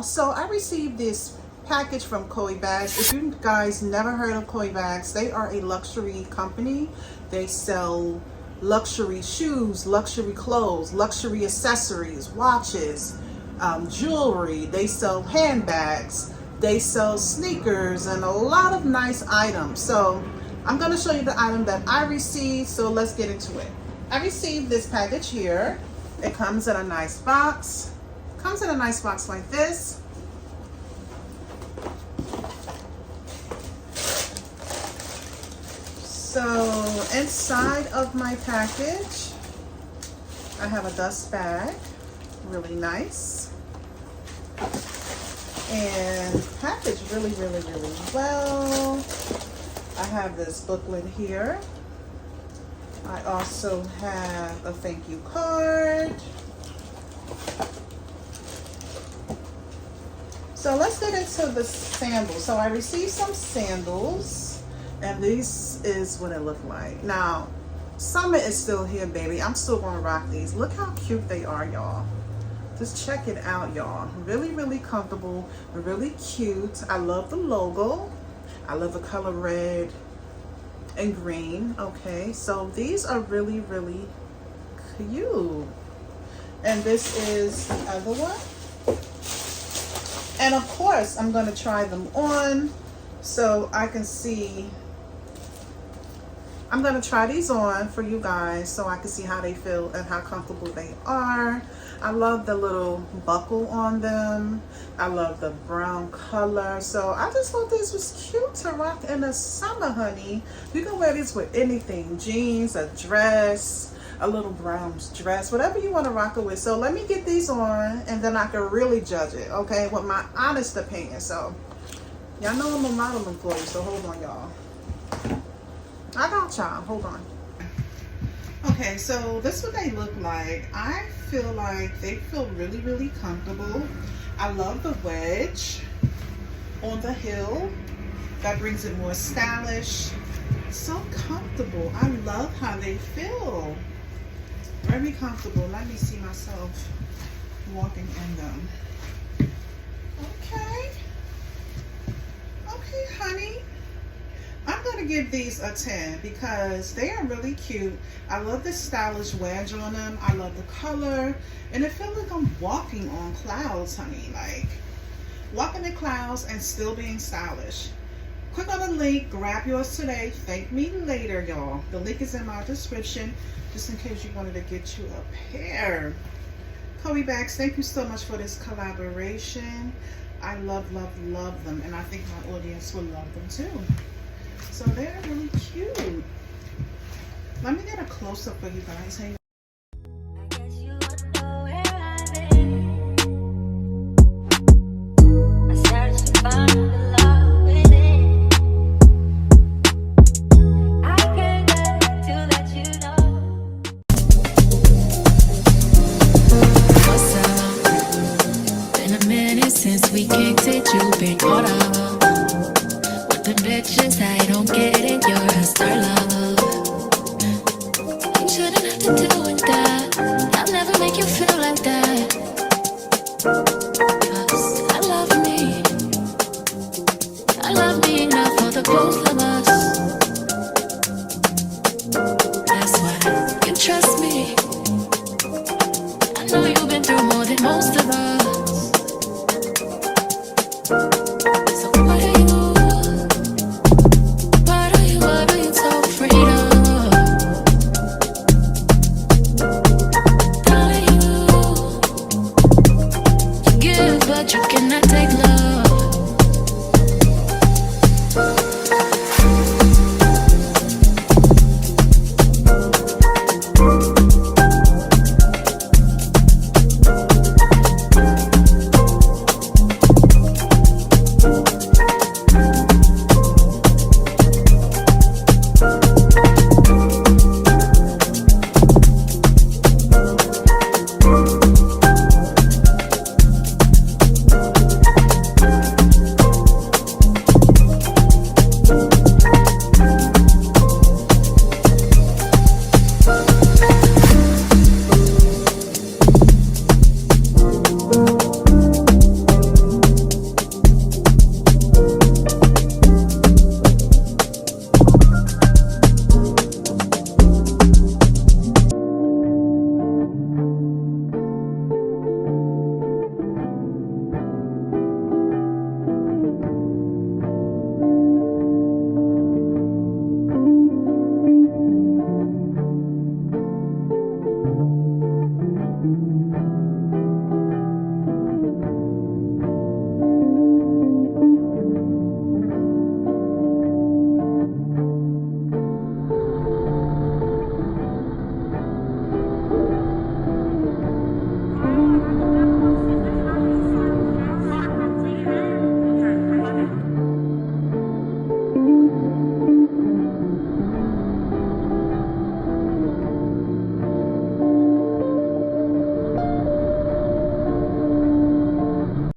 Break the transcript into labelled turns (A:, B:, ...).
A: y'all. So I received this package from Coeebag. If you guys never heard of Coeebags, they are a luxury company. They sell luxury shoes, luxury clothes, luxury accessories, watches, jewelry. They sell handbags, they sell sneakers, and a lot of nice items. So I'm going to show you the item that I received, so let's get into it. I received this package here. It comes in a nice box. Comes in a nice box like this. So inside of my package, I have a dust bag, really nice. And packaged really well. I have this booklet here. I also have a thank you card. So let's get into the sandals. So I received some sandals, and this is what it looked like. Now, summer is still here, baby. I'm still gonna rock these. Look how cute they are, y'all. Just check it out, y'all. Really comfortable, really cute. I love the logo. I love the color red and green. Okay, so these are really cute. And this is the other one. And of course, I'm going to try them on so I can see. I'm going to try these on for you guys so I can see how they feel and how comfortable they are. I love the little buckle on them. I love the brown color. So I just thought this was cute to rock in the summer, honey. You can wear these with anything. Jeans, a dress, a little brown dress, whatever you want to rock it with. So let me get these on and then I can really judge it, okay, with my honest opinion. So y'all know I'm a model employee, so hold on, y'all. I got y'all, hold on. Okay, so this is what they look like. I feel like they feel really comfortable. I love the wedge on the heel. That brings it more stylish. So comfortable. I love how they feel. Very comfortable. Let me see myself walking in them. Okay. Okay, honey. I'm going to give these a 10 because they are really cute. I love the stylish wedge on them. I love the color. And it feels like I'm walking on clouds, honey. Like, walking in clouds and still being stylish. Click on the link. Grab yours today. Thank me later, y'all. The link is in my description just in case you wanted to get you a pair. Coeebags, thank you so much for this collaboration. I love them. And I think my audience will love them too. So they're really cute. Let me get a close-up for you guys. Hang on.
B: What's up? Been a minute since we kicked it. You've been caught up. The bitches, I don't get it, you're a star love. You shouldn't have to deal with that. I'll never make you feel like that. 'Cause I love me enough for the both of us. That's why you trust me. I know you've been through more than most of us. So what are you? But you cannot take love.